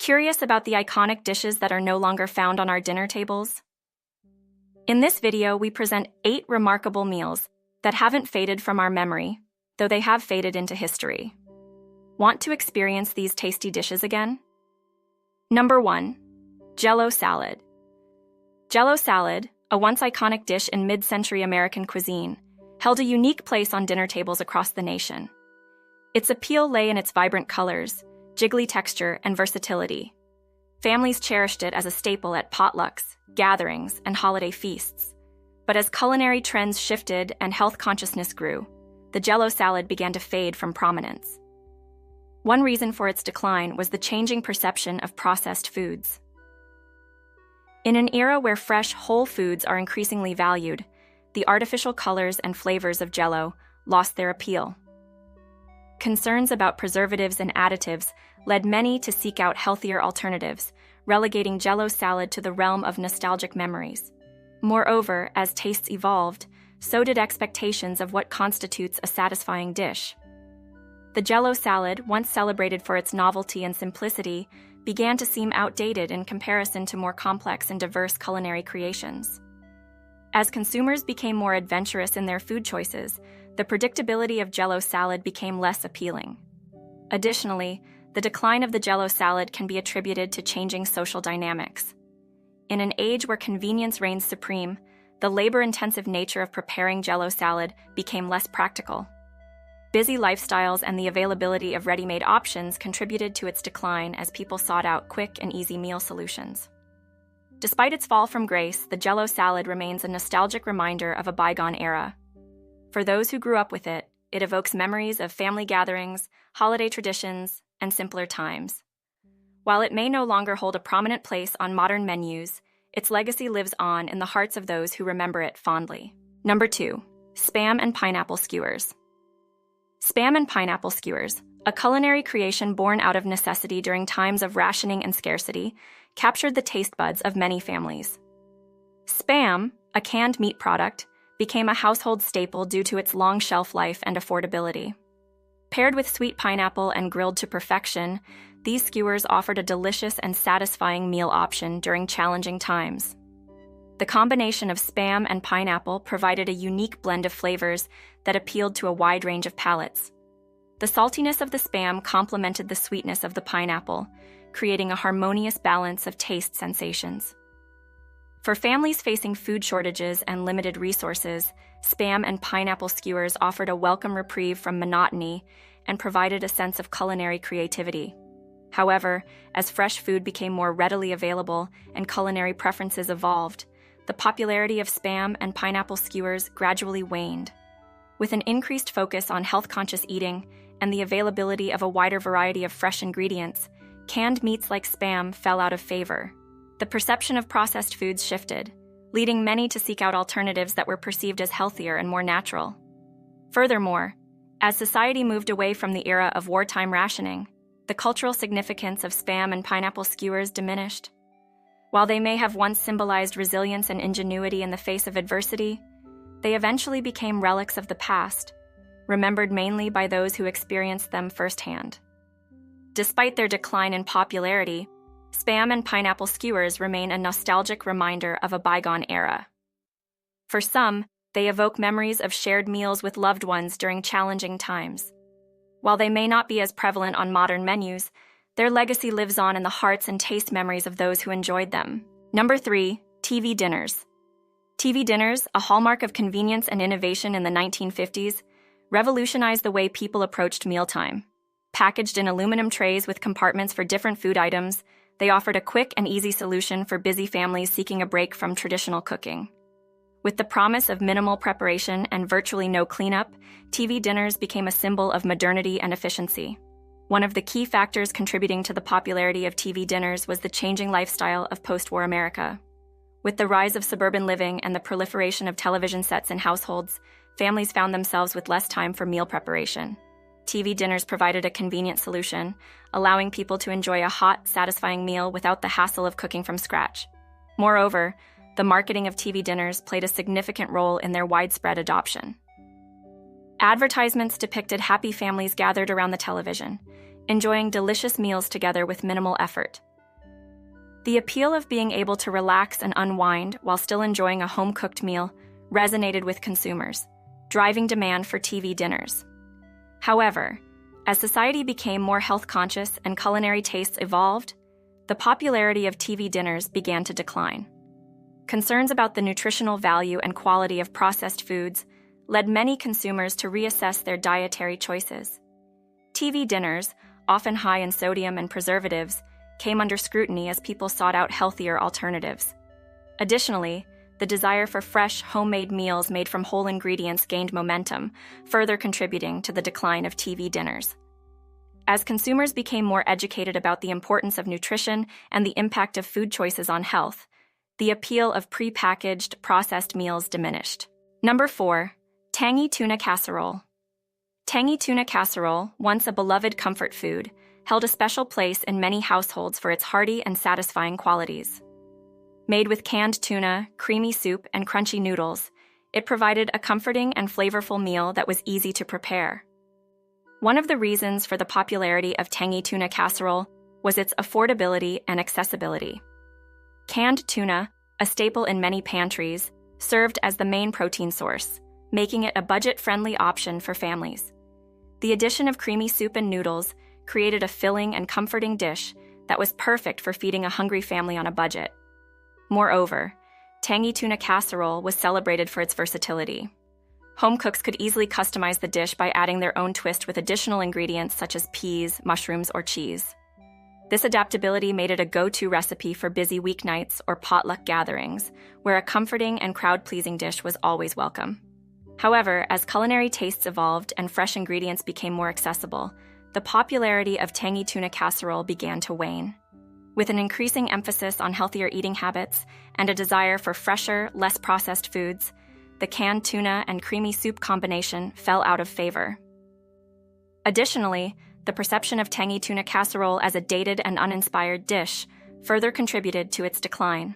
Curious about the iconic dishes that are no longer found on our dinner tables? In this video, we present 8 remarkable meals that haven't faded from our memory, though they have faded into history. Want to experience these tasty dishes again? Number 1. JellO Salad. JellO Salad, a once iconic dish in mid-century American cuisine, held a unique place on dinner tables across the nation. Its appeal lay in its vibrant colors, jiggly texture, and versatility. Families cherished it as a staple at potlucks, gatherings, and holiday feasts. But as culinary trends shifted and health consciousness grew, the JellO salad began to fade from prominence. One reason for its decline was the changing perception of processed foods. In an era where fresh, whole foods are increasingly valued, the artificial colors and flavors of JellO lost their appeal. Concerns about preservatives and additives led many to seek out healthier alternatives, relegating JellO salad to the realm of nostalgic memories. Moreover, as tastes evolved, so did expectations of what constitutes a satisfying dish. The JellO salad, once celebrated for its novelty and simplicity, began to seem outdated in comparison to more complex and diverse culinary creations. As consumers became more adventurous in their food choices, the predictability of JellO salad became less appealing. Additionally, the decline of the JellO salad can be attributed to changing social dynamics. In an age where convenience reigns supreme, the labor-intensive nature of preparing JellO salad became less practical. Busy lifestyles and the availability of ready-made options contributed to its decline as people sought out quick and easy meal solutions. Despite its fall from grace, the JellO salad remains a nostalgic reminder of a bygone era. For those who grew up with it, it evokes memories of family gatherings, holiday traditions, and simpler times. While it may no longer hold a prominent place on modern menus, its legacy lives on in the hearts of those who remember it fondly. Number 2. Spam and pineapple skewers. Spam and pineapple skewers, a culinary creation born out of necessity during times of rationing and scarcity, captured the taste buds of many families. Spam, a canned meat product, became a household staple due to its long shelf life and affordability. Paired with sweet pineapple and grilled to perfection, these skewers offered a delicious and satisfying meal option during challenging times. The combination of spam and pineapple provided a unique blend of flavors that appealed to a wide range of palates. The saltiness of the spam complemented the sweetness of the pineapple, creating a harmonious balance of taste sensations. For families facing food shortages and limited resources, spam and pineapple skewers offered a welcome reprieve from monotony and provided a sense of culinary creativity. However, as fresh food became more readily available and culinary preferences evolved, the popularity of spam and pineapple skewers gradually waned. With an increased focus on health-conscious eating and the availability of a wider variety of fresh ingredients, canned meats like spam fell out of favor. The perception of processed foods shifted, leading many to seek out alternatives that were perceived as healthier and more natural. Furthermore, as society moved away from the era of wartime rationing, the cultural significance of spam and pineapple skewers diminished. While they may have once symbolized resilience and ingenuity in the face of adversity, they eventually became relics of the past, remembered mainly by those who experienced them firsthand. Despite their decline in popularity, spam and pineapple skewers remain a nostalgic reminder of a bygone era. For some, they evoke memories of shared meals with loved ones during challenging times. While they may not be as prevalent on modern menus, their legacy lives on in the hearts and taste memories of those who enjoyed them. Number 3. TV dinners. TV dinners, a hallmark of convenience and innovation in the 1950s, revolutionized the way people approached mealtime. Packaged in aluminum trays with compartments for different food items, they offered a quick and easy solution for busy families seeking a break from traditional cooking. With the promise of minimal preparation and virtually no cleanup, TV dinners became a symbol of modernity and efficiency. One of the key factors contributing to the popularity of TV dinners was the changing lifestyle of post-war America. With the rise of suburban living and the proliferation of television sets in households, families found themselves with less time for meal preparation. TV dinners provided a convenient solution, allowing people to enjoy a hot, satisfying meal without the hassle of cooking from scratch. Moreover, the marketing of TV dinners played a significant role in their widespread adoption. Advertisements depicted happy families gathered around the television, enjoying delicious meals together with minimal effort. The appeal of being able to relax and unwind while still enjoying a home-cooked meal resonated with consumers, driving demand for TV dinners. However, as society became more health-conscious and culinary tastes evolved, the popularity of TV dinners began to decline. Concerns about the nutritional value and quality of processed foods led many consumers to reassess their dietary choices. TV dinners, often high in sodium and preservatives, came under scrutiny as people sought out healthier alternatives. Additionally, the desire for fresh, homemade meals made from whole ingredients gained momentum, further contributing to the decline of TV dinners. As consumers became more educated about the importance of nutrition and the impact of food choices on health, the appeal of pre-packaged, processed meals diminished. Number 4. Tangy Tuna Casserole. Tangy tuna casserole, once a beloved comfort food, held a special place in many households for its hearty and satisfying qualities. Made with canned tuna, creamy soup, and crunchy noodles, it provided a comforting and flavorful meal that was easy to prepare. One of the reasons for the popularity of tangy tuna casserole was its affordability and accessibility. Canned tuna, a staple in many pantries, served as the main protein source, making it a budget-friendly option for families. The addition of creamy soup and noodles created a filling and comforting dish that was perfect for feeding a hungry family on a budget. Moreover, tangy tuna casserole was celebrated for its versatility. Home cooks could easily customize the dish by adding their own twist with additional ingredients such as peas, mushrooms, or cheese. This adaptability made it a go-to recipe for busy weeknights or potluck gatherings, where a comforting and crowd-pleasing dish was always welcome. However, as culinary tastes evolved and fresh ingredients became more accessible, the popularity of tangy tuna casserole began to wane. With an increasing emphasis on healthier eating habits and a desire for fresher, less processed foods, the canned tuna and creamy soup combination fell out of favor. Additionally, the perception of tangy tuna casserole as a dated and uninspired dish further contributed to its decline.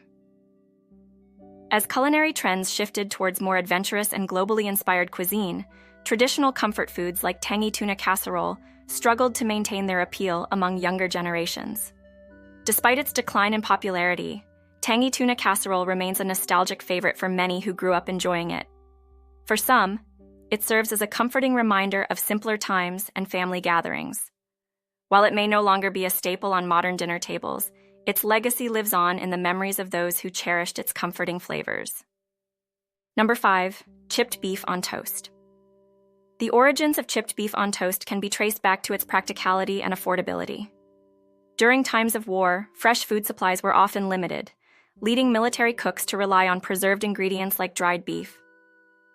As culinary trends shifted towards more adventurous and globally inspired cuisine, traditional comfort foods like tangy tuna casserole struggled to maintain their appeal among younger generations. Despite its decline in popularity, tangy tuna casserole remains a nostalgic favorite for many who grew up enjoying it. For some, it serves as a comforting reminder of simpler times and family gatherings. While it may no longer be a staple on modern dinner tables, its legacy lives on in the memories of those who cherished its comforting flavors. Number 5. Chipped beef on toast. The origins of chipped beef on toast can be traced back to its practicality and affordability. During times of war, fresh food supplies were often limited, leading military cooks to rely on preserved ingredients like dried beef.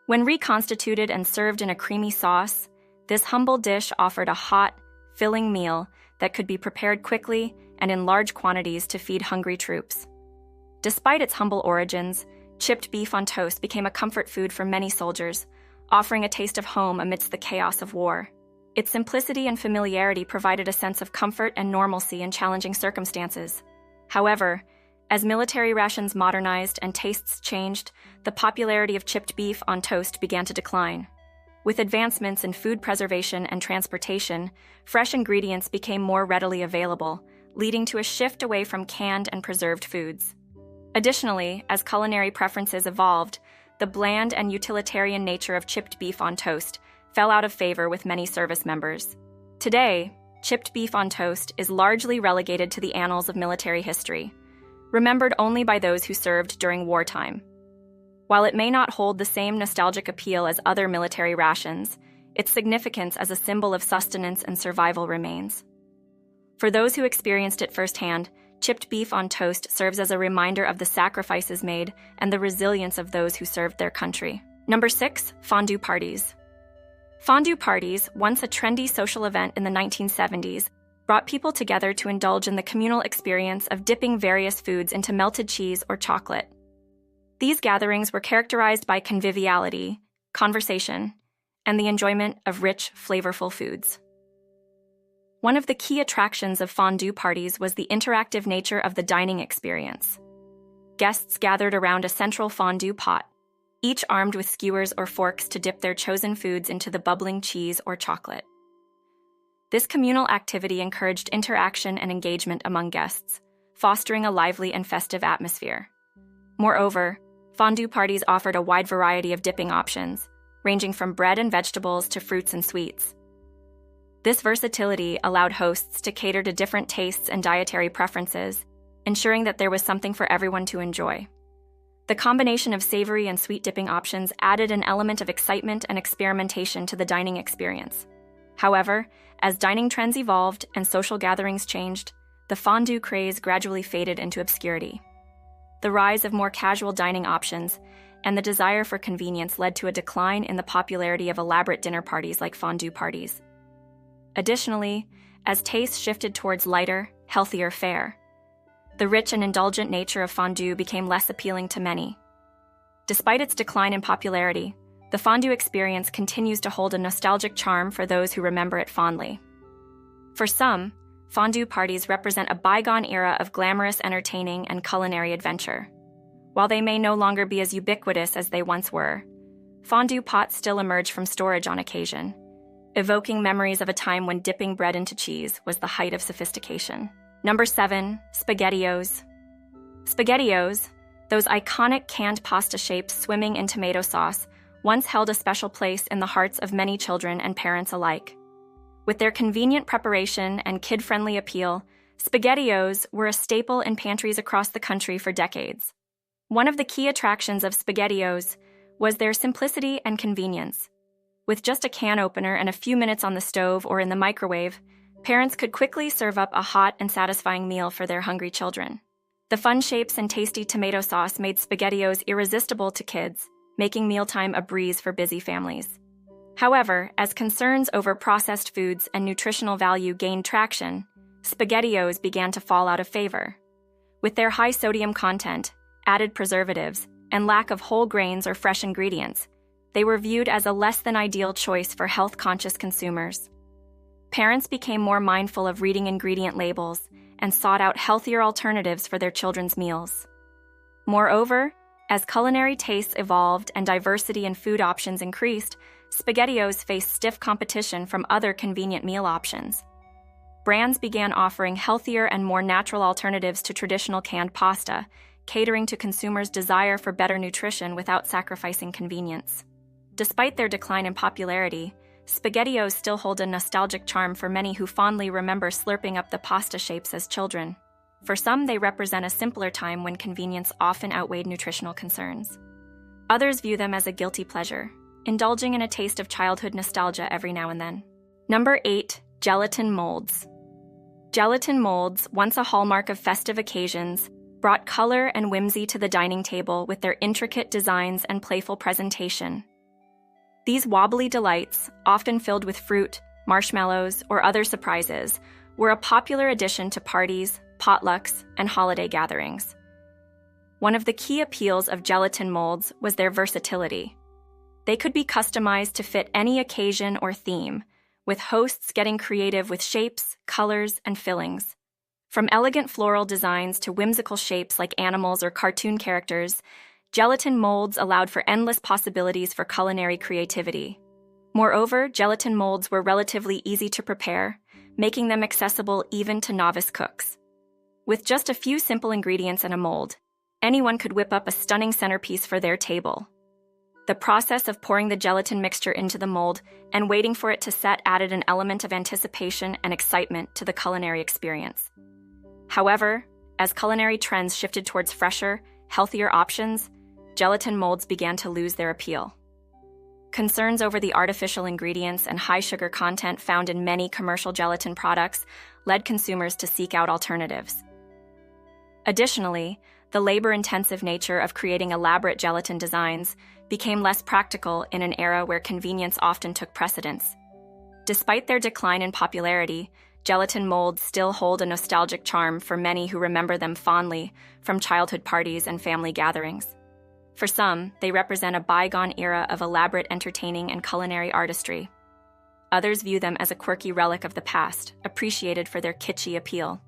When reconstituted and served in a creamy sauce, this humble dish offered a hot, filling meal that could be prepared quickly and in large quantities to feed hungry troops. Despite its humble origins, chipped beef on toast became a comfort food for many soldiers, offering a taste of home amidst the chaos of war. Its simplicity and familiarity provided a sense of comfort and normalcy in challenging circumstances. However, as military rations modernized and tastes changed, the popularity of chipped beef on toast began to decline. With advancements in food preservation and transportation, fresh ingredients became more readily available, leading to a shift away from canned and preserved foods. Additionally, as culinary preferences evolved, the bland and utilitarian nature of chipped beef on toast fell out of favor with many service members. Today, chipped beef on toast is largely relegated to the annals of military history, remembered only by those who served during wartime. While it may not hold the same nostalgic appeal as other military rations, its significance as a symbol of sustenance and survival remains. For those who experienced it firsthand, chipped beef on toast serves as a reminder of the sacrifices made and the resilience of those who served their country. Number 6. Fondu Parties. Fondu parties, once a trendy social event in the 1970s, brought people together to indulge in the communal experience of dipping various foods into melted cheese or chocolate. These gatherings were characterized by conviviality, conversation, and the enjoyment of rich, flavorful foods. One of the key attractions of fondue parties was the interactive nature of the dining experience. Guests gathered around a central fondue pot, each armed with skewers or forks to dip their chosen foods into the bubbling cheese or chocolate. This communal activity encouraged interaction and engagement among guests, fostering a lively and festive atmosphere. Moreover, fondue parties offered a wide variety of dipping options, ranging from bread and vegetables to fruits and sweets. This versatility allowed hosts to cater to different tastes and dietary preferences, ensuring that there was something for everyone to enjoy. The combination of savory and sweet dipping options added an element of excitement and experimentation to the dining experience. However, as dining trends evolved and social gatherings changed, the fondue craze gradually faded into obscurity. The rise of more casual dining options and the desire for convenience led to a decline in the popularity of elaborate dinner parties like fondue parties. Additionally, as tastes shifted towards lighter, healthier fare, the rich and indulgent nature of fondue became less appealing to many. Despite its decline in popularity, the fondue experience continues to hold a nostalgic charm for those who remember it fondly. For some, fondue parties represent a bygone era of glamorous entertaining and culinary adventure. While they may no longer be as ubiquitous as they once were, fondue pots still emerge from storage on occasion, evoking memories of a time when dipping bread into cheese was the height of sophistication. Number 7, SpaghettiOs. SpaghettiOs, those iconic canned pasta shapes swimming in tomato sauce, once held a special place in the hearts of many children and parents alike. With their convenient preparation and kid-friendly appeal, SpaghettiOs were a staple in pantries across the country for decades. One of the key attractions of SpaghettiOs was their simplicity and convenience. With just a can opener and a few minutes on the stove or in the microwave, parents could quickly serve up a hot and satisfying meal for their hungry children. The fun shapes and tasty tomato sauce made SpaghettiOs irresistible to kids, making mealtime a breeze for busy families. However, as concerns over processed foods and nutritional value gained traction, SpaghettiOs began to fall out of favor. With their high sodium content, added preservatives, and lack of whole grains or fresh ingredients, they were viewed as a less than ideal choice for health-conscious consumers. Parents became more mindful of reading ingredient labels and sought out healthier alternatives for their children's meals. Moreover, as culinary tastes evolved and diversity in food options increased, SpaghettiOs faced stiff competition from other convenient meal options. Brands began offering healthier and more natural alternatives to traditional canned pasta, catering to consumers' desire for better nutrition without sacrificing convenience. Despite their decline in popularity, SpaghettiOs still hold a nostalgic charm for many who fondly remember slurping up the pasta shapes as children. For some, they represent a simpler time when convenience often outweighed nutritional concerns. Others view them as a guilty pleasure, indulging in a taste of childhood nostalgia every now and then. Number 8, Gelatin Molds. Gelatin molds, once a hallmark of festive occasions, brought color and whimsy to the dining table with their intricate designs and playful presentation. These wobbly delights, often filled with fruit, marshmallows, or other surprises, were a popular addition to parties, potlucks, and holiday gatherings. One of the key appeals of gelatin molds was their versatility. They could be customized to fit any occasion or theme, with hosts getting creative with shapes, colors, and fillings. From elegant floral designs to whimsical shapes like animals or cartoon characters, gelatin molds allowed for endless possibilities for culinary creativity. Moreover, gelatin molds were relatively easy to prepare, making them accessible even to novice cooks. With just a few simple ingredients and a mold, anyone could whip up a stunning centerpiece for their table. The process of pouring the gelatin mixture into the mold and waiting for it to set added an element of anticipation and excitement to the culinary experience. However, as culinary trends shifted towards fresher, healthier options, gelatin molds began to lose their appeal. Concerns over the artificial ingredients and high sugar content found in many commercial gelatin products led consumers to seek out alternatives. Additionally, the labor-intensive nature of creating elaborate gelatin designs became less practical in an era where convenience often took precedence. Despite their decline in popularity, gelatin molds still hold a nostalgic charm for many who remember them fondly from childhood parties and family gatherings. For some, they represent a bygone era of elaborate entertaining and culinary artistry. Others view them as a quirky relic of the past, appreciated for their kitschy appeal.